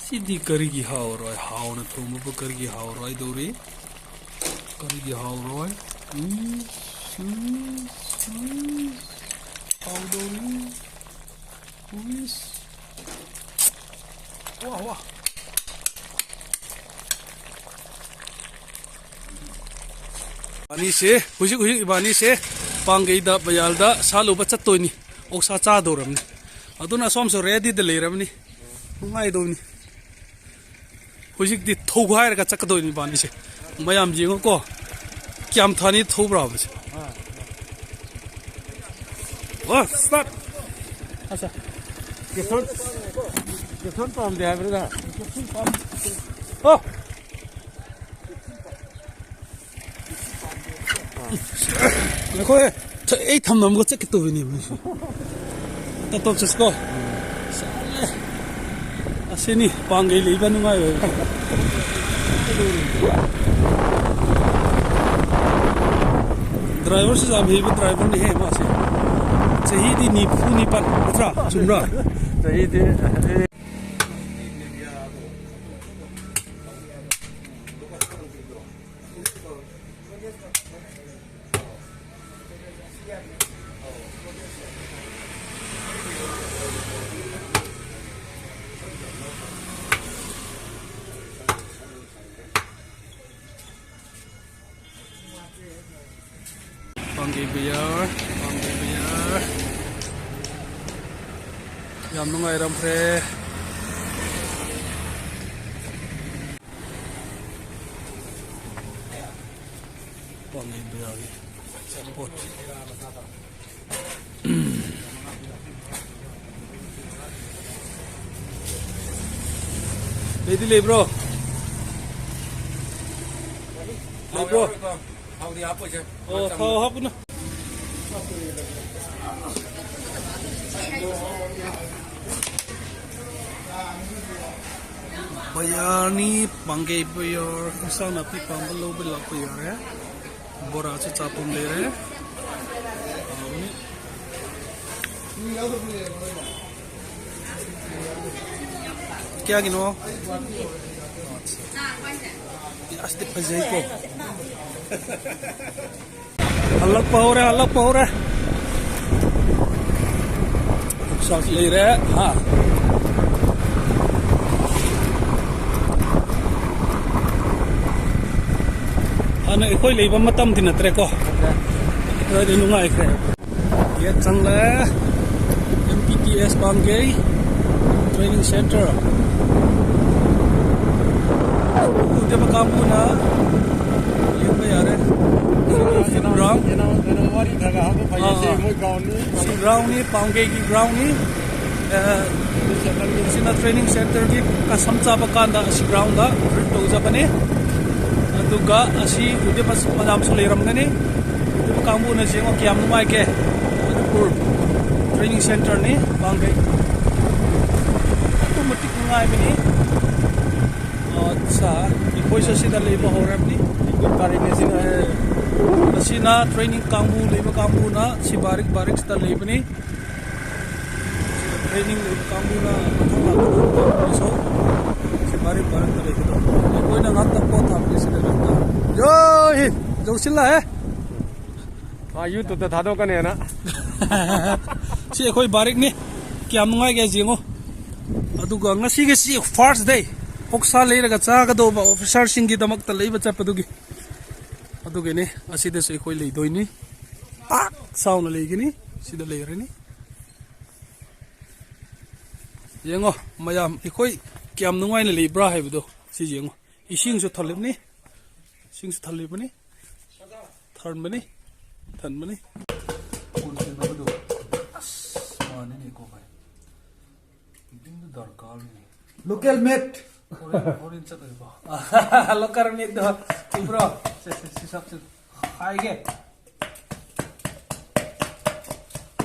Sidi karigi hauroy hauna tumu bu karigi hauroy dori karigi hauroy how dori uis wah wah bani se hujik bani se pangai da bayal da salu ba chattoy ni oksa cha doram ni aduna som so ready de leiram ni ngai do ni hujik di thogai ra chakadoi ni bani se mayam jingo ko kyam thani thobra ba se oh start asa ke thon pam de ha oh देखो ये थम नम को check तो भी नहीं मुझे तो जिसको ऐसे नहीं पांगे ले बनूंगा ये ड्राइवर से जाम ही भी ड्राइवर नहीं है मासे सही दी नी फू नी पन उतरा चुम्रा सही दी Panggil biar jam nungai rampre panggil biar support ready bro how di apa je oh how apa na bayar ni panggil bayar usah napi pambel lo belak bayar ya bora se capum le re क्या गिनो asli pajai ko alak pahore shot le re ha ana khoi leiba matam din atre ko ra de nungai kre ye changla MPTS Pangai Training Center udah kamu na yang bayar ground si ground ni Pangai ki ground ni sina training center ki kasam cha bakanda si ground da to japane aduga asi udah pas madam suleram gani udah kamu na jengo kiam numai ke training center ni Pangai automatic ngai bini अच्छा कोई से सीधा लेबा हो रहा है अपनी कोई तारीख में सीधा है सीना ट्रेनिंग कामू लेबा कामू ना सी बारिक सीधा लेबनी ट्रेनिंग लेबा कामू ना सो सी बारिक तो लेके तो कोई ना हाथ तक को था अपने सीधा लगता जो ही जो चिल्ला है यू तो था दो कने ना सी कोई बारिक नहीं क्या मंगाए गया जींगो अदुगा ngasi ge si first day oksa leiraga chagadoba officer singi damakta leiba chapadugi adugene aside se khoi leidoini pak sauna leigini sida leirani yengo mayam ikhoi kiam nungai na leibra haibdo si yengo ising su thalibni sing su thalibani thanbani kunse babdo asmane ne ko bhai bindu darkar ni local mate Orin chat hai ba local mate do bro se sab se khai ge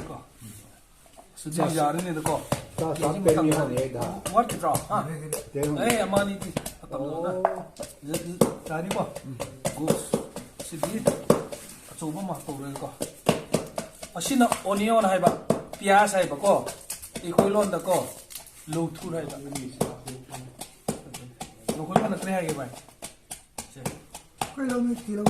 ko sujin yar ne ko ta pe mi ho ne da what to draw ha eh amani ti atam na tari ba goose sidi achoba ma to re ko asina onion hai ba pias hai ba ko ikoi lon da ko lo thu hai ba ꯀꯔꯤ ꯍꯥꯏꯒꯦ ꯚꯥꯏ Kailan may kilaw